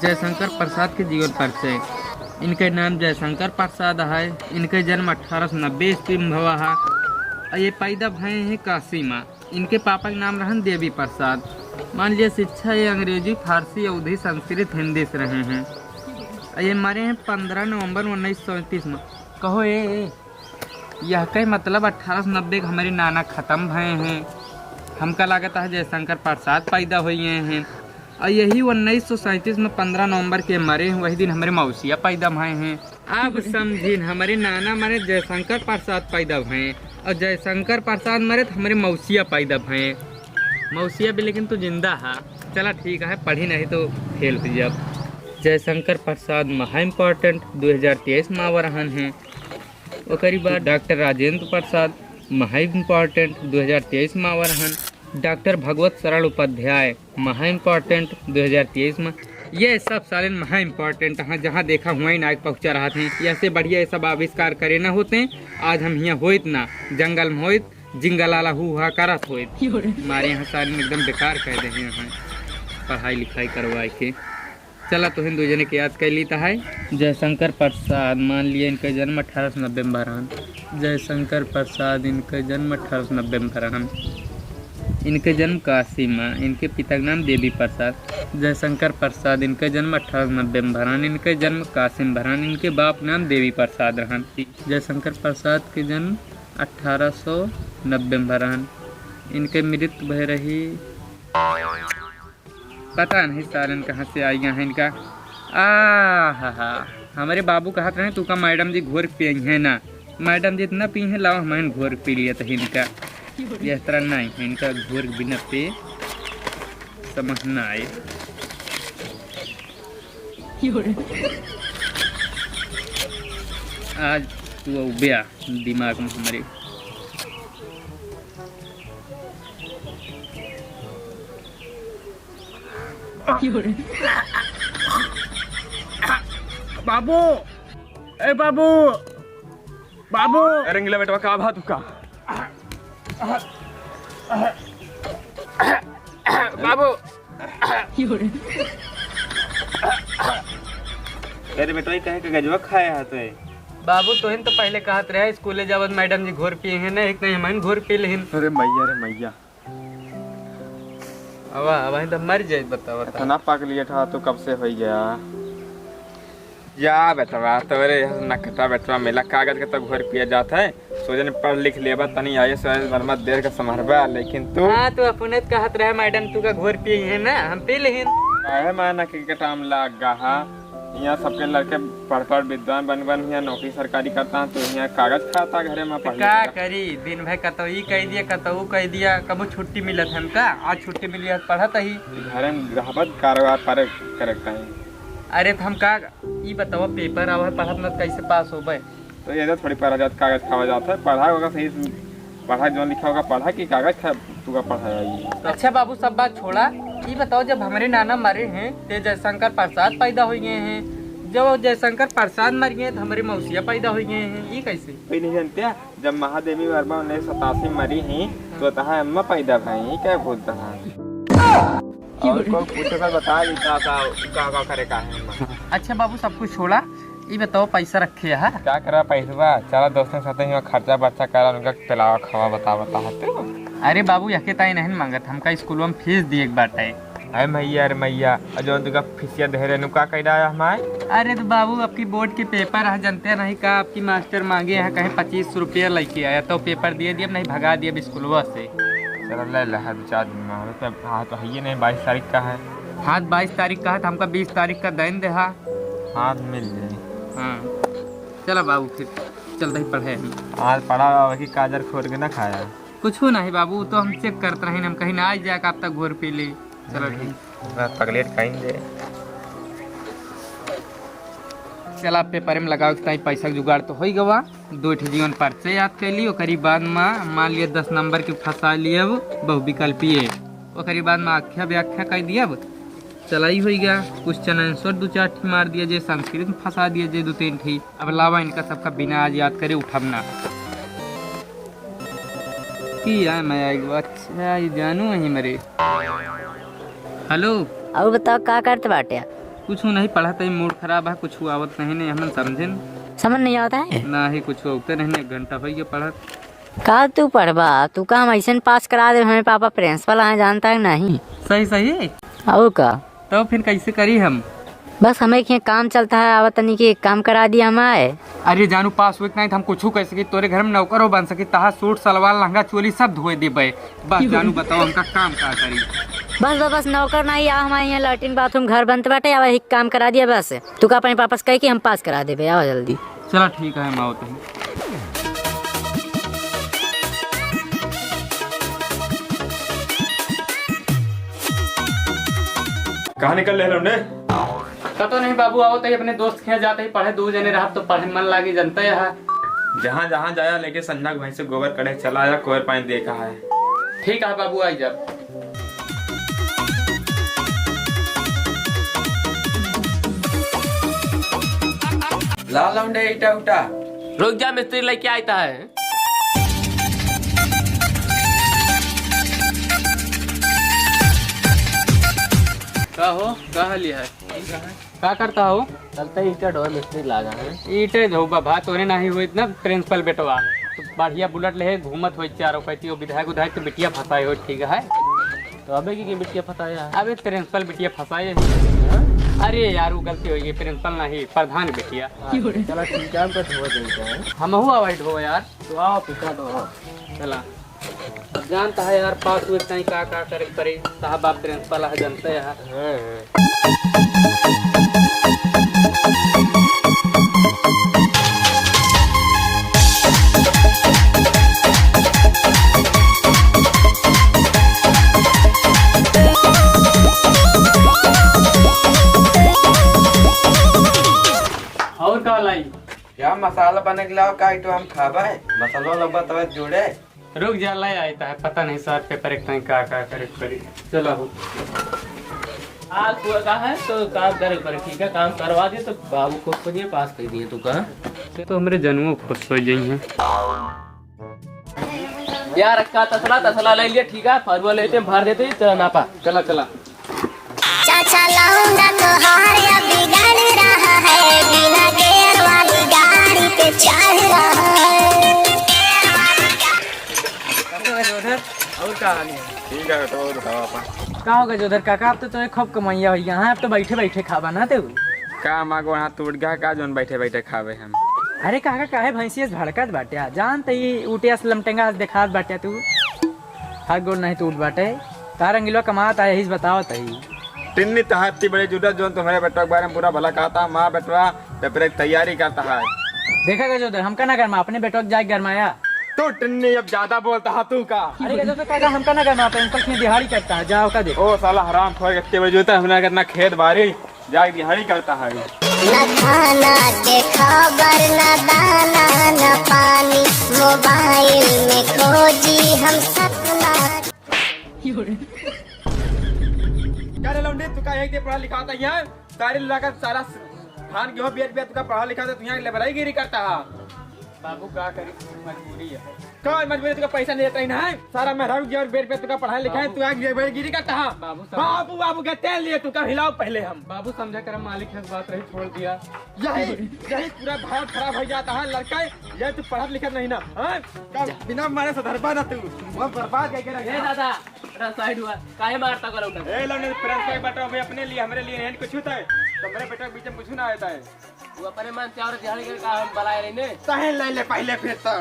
जयशंकर प्रसाद के जीवन परिचय। इनके नाम जयशंकर प्रसाद है। इनके जन्म 1890 ईस्वी में हुआ है और ये पैदा भय हैं काशी में। इनके पापा का नाम रहन देवी प्रसाद। मान लिया शिक्षा ये अंग्रेजी, फारसी, अवधी, संस्कृत, हिंदी से रहे हैं। और ये मरे हैं 15 नवंबर 1937 में। कहो ये यह कई मतलब 1890 के हमारे नाना ख़त्म भये हैं। हमका लागत है जयशंकर प्रसाद पैदा हुए हैं और यही 1937 में 15 नवंबर के मरे हैं। वही दिन हमारे मौसिया पैदा भये हैं। अब समझिन हमारे नाना मरे जयशंकर प्रसाद पैदा भये और जयशंकर प्रसाद मरे तो हमारे मौसिया पैदा भये। मौसिया भी लेकिन तो जिंदा है। चला ठीक है, पढ़ी नहीं तो फेल हो जब। जयशंकर प्रसाद महा इम्पोर्टेंट 2023 में आवरहन हैं। ओकरी बाद डॉक्टर राजेंद्र प्रसाद महा इम्पोर्टेंट 2023 में आवरहन। डॉक्टर भगवत शरण उपाध्याय महा इम्पोर्टेंट 2023 में। ये सब साले महा इम्पोर्टेंट हैं। जहाँ देखा हुआ ही नायक पहुँचा रहा थे। ऐसे बढ़िया ये सब आविष्कार करे ना होते आज हम यहाँ होइत ना, जंगल में होइत, जिंगलाला हुआ करत होइत। हमारे यहाँ सारे एकदम बेकार कह दे हैं पढ़ाई लिखाई करवाए के। चला तो हिंदू जने के याद कर ली है। जयशंकर प्रसाद मान लिए इनका जन्म 1890 में भरहन। जयशंकर प्रसाद इनका जन्म 1890 में भरहन। इनके जन्म काशी में। इनके पिता का नाम देवी प्रसाद। जयशंकर प्रसाद इनका जन्म 1890 में भरहन। इनके जन्म काशी में भरहन। इनके बाप नाम देवी प्रसाद रहन। जयशंकर प्रसाद के जन्म 1890 में भरहन। इनके मृत्यु भय रही पता नहीं सालन कहाँ से आई हैं इनका। हा हमारे बाबू कहते रहे तू का मैडम जी घोर पी है ना। मैडम जी इतना पी है, लाओ हमारे घोर पी लिया तो इनका इस तरह नहीं है। इनका घोर बिना पे समझना आए। आज तू उबिया दिमाग में हमारे। बाबू, ए बाबू, बाबू, रंगीला बेटवा का भात का बाबू। अरे बेटा ये कहे का गजवा खाया है तो बाबू तो हिन तो पहले कहत रहे स्कूले जब मैडम जी घोर पिए हैं ना, एक नहीं हम घोर पी लेहिन। अरे मैया अब तो मर जाए। बताओ खाना पाक लिया था तो कब से हो गया या बेटवा तोरे नकटा बेटवा मेला कागज के तो घर पिया जाता है। सोचने पढ़ लिख लेबा तनी आए वर्मा देर का समझबा। लेकिन तू हाँ तो अपने कहत रहे मैडम तू का घोर पिए है ना, हम पी लेहिन। काहे माना के टाइम लग गा। यहाँ सबके लड़के पढ़ विद्वान बन यहाँ नौकरी सरकारी करता है तो यहाँ कागज खाता घरे में पढ़ क्या करी दिन भर कतौ ई कह दिया कतौ कह दिया। कबो छुट्टी मिलत हमका, आज छुट्टी मिली है पढ़त ही घरे में रहबत कारोबार पर करता है। अरे तो हम का ई बताओ पेपर आवे पढ़त न कैसे पास होबे। तो ये थोड़ी पढ़ा जाता कागज खावा जाता है। पढ़ा होगा सही, पढ़ा जो लिखा होगा पढ़ा कि कागज तू का पढ़ाया। अच्छा बाबू सब बात छोड़ा, ये बताओ जब हमारे नाना मरे हैं तो जयशंकर प्रसाद पैदा हुए हैं। जब जयशंकर प्रसाद मर गए तो हमारे मौसिया पैदा हुए हैं। ये कैसे कोई नहीं जानते। जब महादेवी वर्मा 1987 मरी ही तो तहा अम्मा पैदा भाई क्या बोलता है और को पूछे कर बता देता था का करे का है। अच्छा बाबू सब कुछ छोड़ा, ये बताओ पैसा रखे है क्या करा पैसा। चला दोस्तों के साथ ही खर्चा बर्चा करा उनका पिलावा खावा बता अरे बाबू यके ताई नहीं मांगत, हमका स्कूल में फीस दिए एक बार है। अरे मैया जो तुका फीसिया दे रहे का कह रहा है हमारे। अरे तो बाबू आपकी बोर्ड के पेपर है जानते नहीं का, आपकी मास्टर मांगे हैं कहीं 25 रुपया लेके आया तो पेपर दिए दिए नहीं भगा दिया स्कूल से। चलो ले लहा 4 दिन में। हाँ तो है ये नहीं 22 तारीख का है। हाँ 22 तारीख का है तो हमका 20 तारीख का दिन दे। हाँ मिल जाए। हाँ चलो बाबू फिर चलते ही पढ़े। आज पढ़ा वही काजर खोल के ना खाया कुछ नहीं बाबू, तो हम चेक करते रहे हम कहीं ना आ जाए आप तक घोर पी ले। चलो ठीक पगलेट खाएंगे। चला पेपर में लगाओ पैसा जुगाड़ तो हो ही गवा। 2 जीवन परिचय याद कर ली। ओकरी बाद में मान लिया 10 नंबर के फंसा लिए बहुविकल्पीय। ओकरी बाद में आख्या व्याख्या कर दिया। चला ही हो गया। क्वेश्चन आंसर 2-4 ठी मार दिया जे संस्कृत में फंसा दिया जे 2-3 ठी। अब लावा इनका सबका बिना आज याद करे उठबना की है। मैं अच्छा ये जानू वही मेरे। हेलो और बताओ का करते बाटे। कुछ नहीं पढ़ा तो मूड खराब है, कुछ आवत नहीं हमन समझे समझ नहीं आता है ना ही कुछ होते नहीं, 1 घंटा हो गया पढ़त। का तू पढ़बा, तू का हम ऐसे पास करा दे, हमें पापा प्रिंसिपल है जानता है नहीं। सही सही है। और का तो फिर कैसे करी हम? बस हमें यहाँ काम चलता है, आवत नहीं कि काम करा दिया हमारे। अरे जानू पास हुए नहीं तो हम कुछ कह सके, तोरे घर में नौकर हो बन सके, तहा सूट सलवार लहंगा चोली सब धोए देबे। बस जानू बताओ हमका काम का करी। बस नौकर नहीं आ, हमारे यहाँ लैट्रिन बाथरूम घर बनते बाटे, आवा ही काम करा दिया बस। तू का अपने पापा से कह कि हम पास करा देबे, आओ जल्दी। चलो ठीक है, हम आओ तो। कहाँ निकल रहे हमने? तो नहीं बाबू, आओ तो अपने दोस्त खेल जाते ही पढ़े, 2 जने रहा तो पढ़े मन लागी जनता है। जहाँ जहाँ जाया लेके संजना के भाई से गोबर कड़े चला आया, कोयर पानी देखा है। ठीक है बाबू, आई जब। ला लौंडे इटा उठा। रुक जा, मिस्त्री लेके आता है। का हो, कहा लिया है? का करता हो? चलते ही ईटा ढोए मिस्त्री लागा है। ईटे धो बाबा, तोरे नहीं हुई ना प्रिंसिपल बेटवा, तो बढ़िया बुलेट ले घूमत हो चारों पैती, विधायक उधायक तो बिटिया फंसाए हो। ठीक है, तो अबे की बिटिया फटाया है? अबे प्रिंसिपल बिटिया फंसाए। अरे यार वो गलती हो गई, प्रिंसिपल नहीं प्रधान बिटिया। चला ठीक है, हमको धो देते हैं। हम हुआ वाइट हो यार, तो आओ पिका दो। चला। अब जानता है यार, पास हुए कहीं का करे पड़ी, साहब आप प्रिंसिपल है जानते हैं। और का लाई? क्या मसाला बने के लाओ का इटो हम खाबे। मसाला लगवा तब जोड़े। रुक जा, लाई आता है, पता नहीं सर पेपर एक कहीं का करे पड़ी। चलो आज हुआ का है तो काम करे पर ठीक है, काम करवा दिए तो बाबू को खुद पास कर दिए। तू कहा तो हमारे जन्मों खुश हो गई हैं यार, रखा तसला ले लिया। ठीक है, फरुआ लेते भर देते, चला नापा। चला चला। चाचा लौंडा तोहार अब बिगड़ रहा है, बिना गेयर वाली गाड़ी पे चढ़ रहा है। और का हाल है? ठीक है बेटा, और बताओ अपन। का होगा जोधर काका, अब तो तुम्हें खूब कमाइया हो यहाँ, अब तो बैठे बैठे खाबा ना ते। का मागो वहाँ टूट गया का जोन बैठे बैठे खावे हम। अरे काका काहे भैंसियस भड़कत बाटे, जानते ही उटिया लमटेंगा देखात बाटे तू। हाथ गोड़ नहीं टूट बाटे, तारा अंगिलवा कमाता है, यही बताओ तही। टिन्नी तहाती बड़े जुटा जोन तुम्हारे बेटा के बारे में पूरा भला कहता, माँ बेटवा पेपर की तैयारी करता है। देखा गया जोधर, हमका ना गरमा, अपने बेटो को जाए गरमाया। तो टिन्नी अब ज्यादा बोलता है तू का। अरे जोधर काका हमका ना गरमा, प्रिंसिपल की दिहाड़ी करता है, जाओ का देखो। ओ साला हराम खोर कितने बजे होता है, हमने कितना खेत बारी जाके दिहाड़ी करता है। न खाना के खबर, न दाना न पानी, मोबाइल में खोजी हम सपना। क्या रे लौंडे, तू का एक दे पढ़ा लिखा था यहाँ सारी लगा सारा खान गेहूं बेच बेच का पढ़ा लिखा था, तू यहाँ लेबराई गिरी करता है। बाबू का करी, मजबूरी है। कौन मजबूरी, तुका पैसा नहीं देता ही ना है, सारा मेहरारू गेहूं बेच बेच तुका पढ़ाई लिखा है, तू यहाँ लेबराई गिरी करता है। बाबू बाबू के तेल लिए तुका हिलाओ पहले हम। बाबू समझा कर मालिक है, बात रही छोड़ दिया। यही पूरा भाव खराब हो जाता है लड़का, ये तू पढ़ा लिखा नहीं ना, हाँ? बिना मारे सधरबा ना तू, वो बर्बाद करके रख। ए दादा, साइड हुआ काहे मारता करो ना। ए लौंडे, प्रिंसिपल बेटा भाई अपने लिए हमारे लिए कुछ होता है, तो मेरे बेटा के बीच में कुछ ना आता है। वो अपने मन से और दिहाड़ी के काम बनाए रही ने। सहे ले ले पहले फिर तो।